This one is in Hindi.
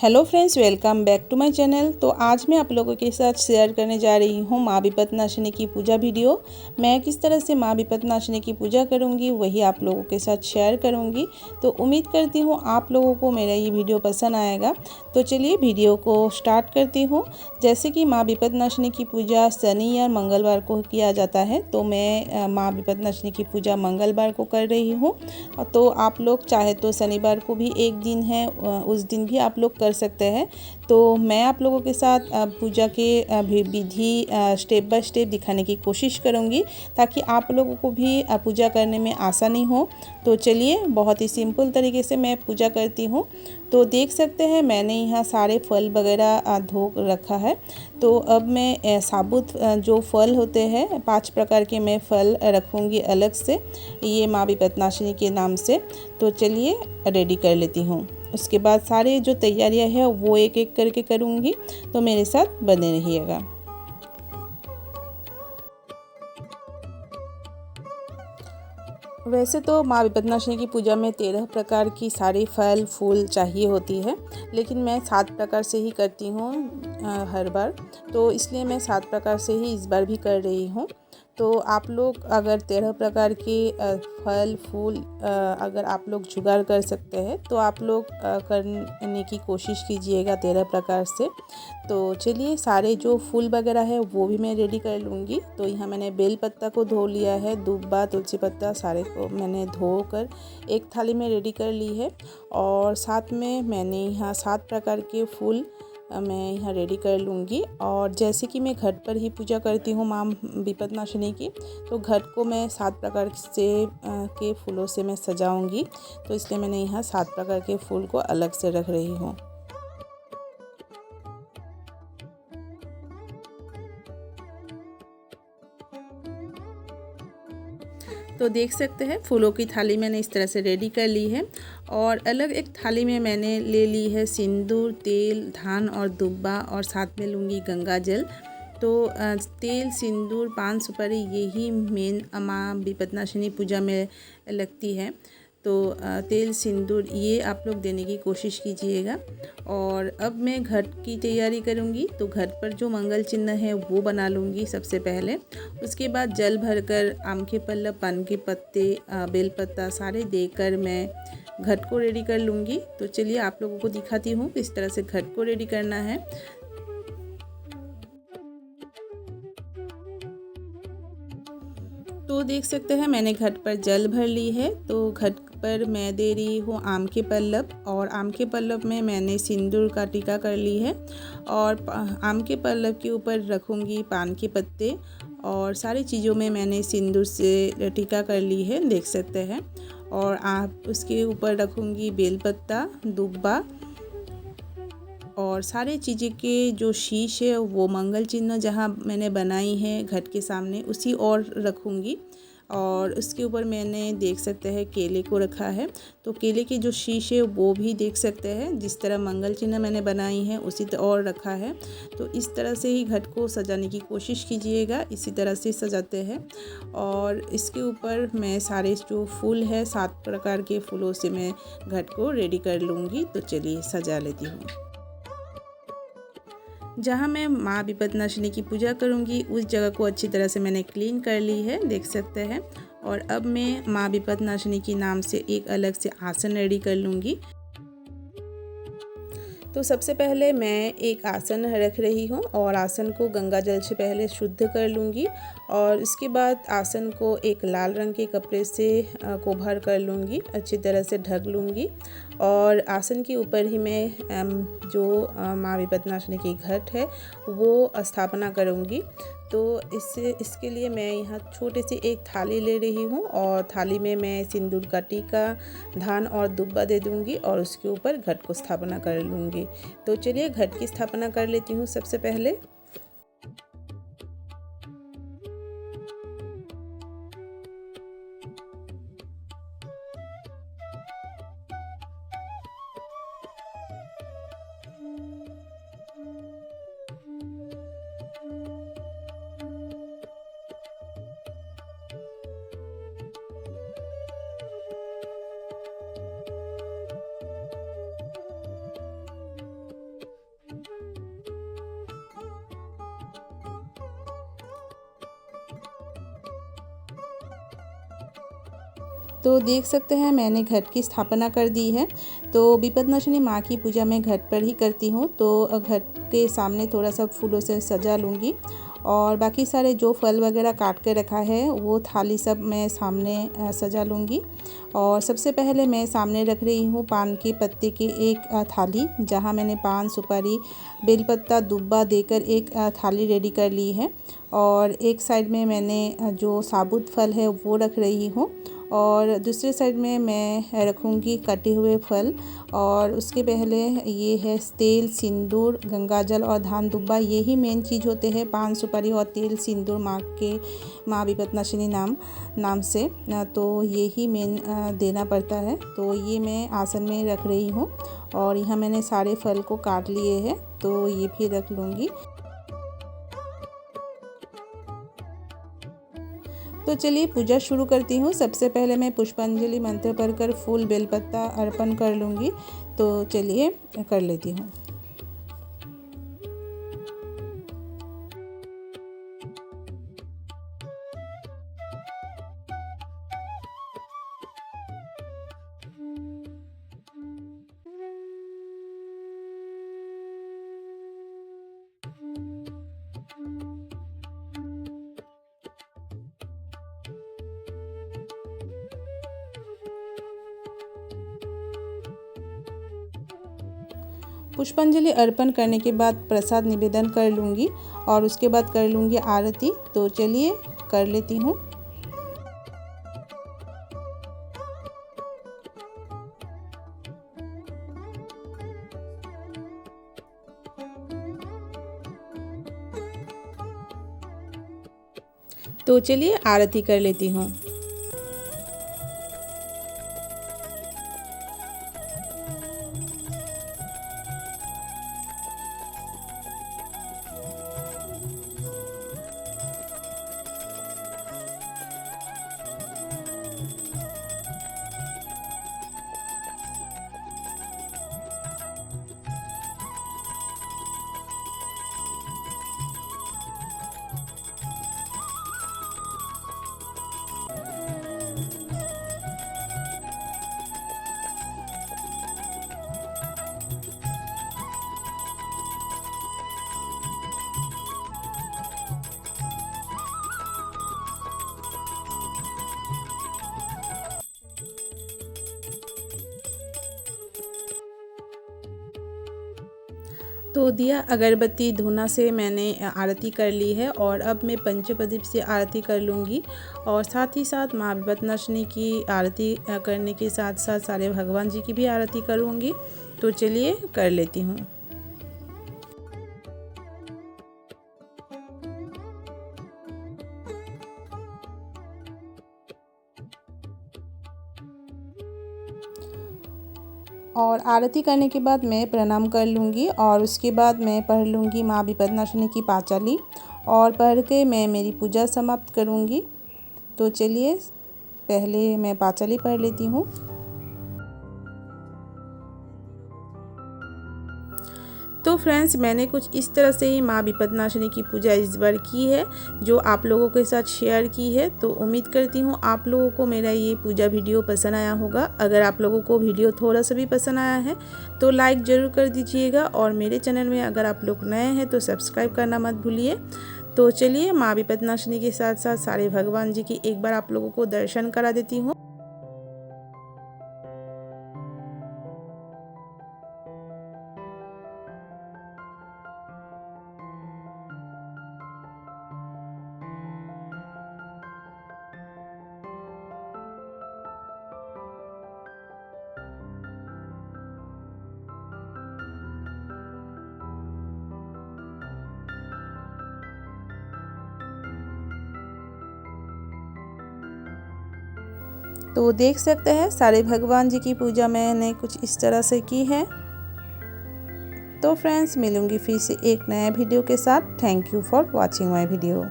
Hello friends, welcome back to my channel. तो आज मैं आप लोगों के साथ शेयर करने जा रही हूँ माँ विपत्तिनाशिनी की पूजा वीडियो। मैं किस तरह से माँ विपत्तिनाशिनी की पूजा करूँगी वही आप लोगों के साथ शेयर करूँगी। तो उम्मीद करती हूँ आप लोगों को मेरा ये वीडियो पसंद आएगा। तो चलिए वीडियो को स्टार्ट करती हूँ। जैसे कि माँ विपत्तिनाशिनी की पूजा शनि या मंगलवार को किया जाता है, तो मैं माँ विपत्तिनाशिनी की पूजा मंगलवार को कर रही हूँ। तो आप लोग चाहे तो शनिवार को भी एक दिन है, उस दिन भी आप लोग कर सकते हैं। तो मैं आप लोगों के साथ पूजा के विधि स्टेप बाय स्टेप दिखाने की कोशिश करूंगी, ताकि आप लोगों को भी पूजा करने में आसानी हो। तो चलिए, बहुत ही सिंपल तरीके से मैं पूजा करती हूँ। तो देख सकते हैं मैंने यहाँ सारे फल वगैरह धो रखा है। तो अब मैं साबुत जो फल होते हैं 5 प्रकार के मैं फल रखूँगी अलग से, ये माँ विपत्तिनाशिनी के नाम से। तो चलिए रेडी कर लेती हूँ। उसके बाद सारे जो तैयारियां हैं वो एक एक करके करूँगी, तो मेरे साथ बने रहिएगा। वैसे तो माँ विपत्तिनाशिनी की पूजा में 13 प्रकार की सारी फल फूल चाहिए होती है, लेकिन मैं 7 प्रकार से ही करती हूँ हर बार। तो इसलिए मैं 7 प्रकार से ही इस बार भी कर रही हूँ। तो आप लोग अगर 13 प्रकार के फल फूल अगर आप लोग जुगाड़ कर सकते हैं तो आप लोग करने की कोशिश कीजिएगा 13 प्रकार से। तो चलिए, सारे जो फूल वगैरह है वो भी मैं रेडी कर लूँगी। तो यहाँ मैंने बेल पत्ता को धो लिया है, दुब्बा तुलसी पत्ता सारे को मैंने धोकर एक थाली में रेडी कर ली है। और साथ में मैंने यहाँ 7 प्रकार के फूल मैं यहाँ रेडी कर लूँगी। और जैसे कि मैं घट पर ही पूजा करती हूँ माँ विपत्तिनाशिनी की, तो घट को मैं 7 प्रकार से के फूलों से मैं सजाऊँगी। तो इसलिए मैंने यहाँ 7 प्रकार के फूल को अलग से रख रही हूँ। तो देख सकते हैं फूलों की थाली मैंने इस तरह से रेडी कर ली है। और अलग एक थाली में मैंने ले ली है सिंदूर, तेल, धान और दुब्बा, और साथ में लूँगी गंगा जल। तो तेल, सिंदूर, पान सुपारी यही मेन माँ विपत्तिनाशिनी पूजा में लगती है। तो तेल सिंदूर ये आप लोग देने की कोशिश कीजिएगा। और अब मैं घट की तैयारी करूँगी। तो घट पर जो मंगल चिन्ह है वो बना लूँगी सबसे पहले। उसके बाद जल भरकर आम के पल्लव, पान के पत्ते, बेलपत्ता सारे देकर मैं घट को रेडी कर लूँगी। तो चलिए आप लोगों को दिखाती हूँ किस तरह से घट को रेडी करना है। तो देख सकते हैं मैंने घट पर जल भर ली है। तो घट पर मैं दे रही हूँ आम के पल्लव, और आम के पल्लव में मैंने सिंदूर का टीका कर ली है। और आम के पल्लव के ऊपर रखूँगी पान के पत्ते, और सारी चीज़ों में मैंने सिंदूर से टीका कर ली है, देख सकते हैं। और आप उसके ऊपर रखूँगी बेलपत्ता, दुब्बा, और सारे चीज़ें के जो शीश है वो मंगल चिन्ह जहाँ मैंने बनाई है घट के सामने उसी और रखूँगी। और उसके ऊपर मैंने देख सकते हैं केले को रखा है। तो केले की जो शीश है वो भी देख सकते हैं, जिस तरह मंगल चिन्ह मैंने बनाई है उसी तरह और रखा है। तो इस तरह से ही घट को सजाने की कोशिश कीजिएगा, इसी तरह से सजाते हैं। और इसके ऊपर मैं सारे जो फूल है 7 प्रकार के फूलों से मैं घट को रेडी कर लूँगी। तो चलिए सजा लेती हूँ। जहाँ मैं माँ विपत्तिनाशिनी की पूजा करूँगी उस जगह को अच्छी तरह से मैंने क्लीन कर ली है, देख सकते हैं। और अब मैं माँ विपत्तिनाशिनी के नाम से एक अलग से आसन रेडी कर लूँगी। तो सबसे पहले मैं एक आसन रख रही हूँ, और आसन को गंगा जल से पहले शुद्ध कर लूँगी। और इसके बाद आसन को एक लाल रंग के कपड़े से को भर कर लूँगी, अच्छी तरह से ढक लूँगी। और आसन के ऊपर ही मैं जो माँ विपत्तिनाशिनी की घट है वो स्थापना करूँगी। तो इसके लिए मैं यहाँ छोटी सी एक थाली ले रही हूँ, और थाली में मैं सिंदूर का टीका, धान और दुब्बा दे दूँगी, और उसके ऊपर घट को स्थापना कर लूँगी। तो चलिए घट की स्थापना कर लेती हूँ सबसे पहले। तो देख सकते हैं मैंने घट की स्थापना कर दी है। तो विपदनाशिनी माँ की पूजा मैं घट पर ही करती हूँ। तो घट के सामने थोड़ा सा फूलों से सजा लूँगी और बाकी सारे जो फल वगैरह काट के रखा है वो थाली सब मैं सामने सजा लूँगी। और सबसे पहले मैं सामने रख रही हूँ पान के पत्ते की एक थाली, जहाँ मैंने पान, सुपारी, बेलपत्ता, दुब्बा देकर एक थाली रेडी कर ली है। और एक साइड में मैंने जो साबुत फल है वो रख रही हूँ और दूसरे साइड में मैं रखूँगी कटे हुए फल। और उसके पहले ये है तेल, सिंदूर, गंगाजल और धान दुब्बा। यही मेन चीज़ होते हैं, पान, सुपारी और तेल, सिंदूर माँ विपदनाशिनी नाम से। तो यही मेन देना पड़ता है। तो ये मैं आसन में रख रही हूँ और यहाँ मैंने सारे फल को काट लिए हैं, तो ये भी रख लूँगी। तो चलिए पूजा शुरू करती हूँ। सबसे पहले मैं पुष्पांजलि मंत्र पढ़कर फूल बेलपत्ता अर्पण कर लूँगी। तो चलिए कर लेती हूँ। पुष्पांजलि अर्पण करने के बाद प्रसाद निवेदन कर लूँगी और उसके बाद कर लूँगी आरती। तो चलिए कर लेती हूँ। तो चलिए आरती कर लेती हूँ। तो दिया अगरबत्ती धूना से मैंने आरती कर ली है और अब मैं पंचप्रदीप से आरती कर लूँगी और साथ ही साथ माँ विपदनाशिनी की आरती करने के साथ साथ सारे भगवान जी की भी आरती करूँगी। तो चलिए कर लेती हूँ। और आरती करने के बाद मैं प्रणाम कर लूँगी और उसके बाद मैं पढ़ लूँगी माँ विपदनाशिनी की पांचाली और पढ़ के मैं मेरी पूजा समाप्त करूँगी। तो चलिए पहले मैं पांचाली पढ़ लेती हूँ। तो फ्रेंड्स, मैंने कुछ इस तरह से ही माँ विपदनाशिनी की पूजा इस बार की है, जो आप लोगों के साथ शेयर की है। तो उम्मीद करती हूँ आप लोगों को मेरा ये पूजा वीडियो पसंद आया होगा। अगर आप लोगों को वीडियो थोड़ा सा भी पसंद आया है तो लाइक ज़रूर कर दीजिएगा और मेरे चैनल में अगर आप लोग नए हैं तो सब्सक्राइब करना मत भूलिए। तो चलिए माँ विपदनाशिनी के साथ साथ सारे भगवान जी की एक बार आप लोगों को दर्शन करा देती हूँ। तो देख सकते हैं सारे भगवान जी की पूजा मैंने कुछ इस तरह से की है। तो फ्रेंड्स, मिलूंगी फिर से एक नया वीडियो के साथ। Thank you for watching my video.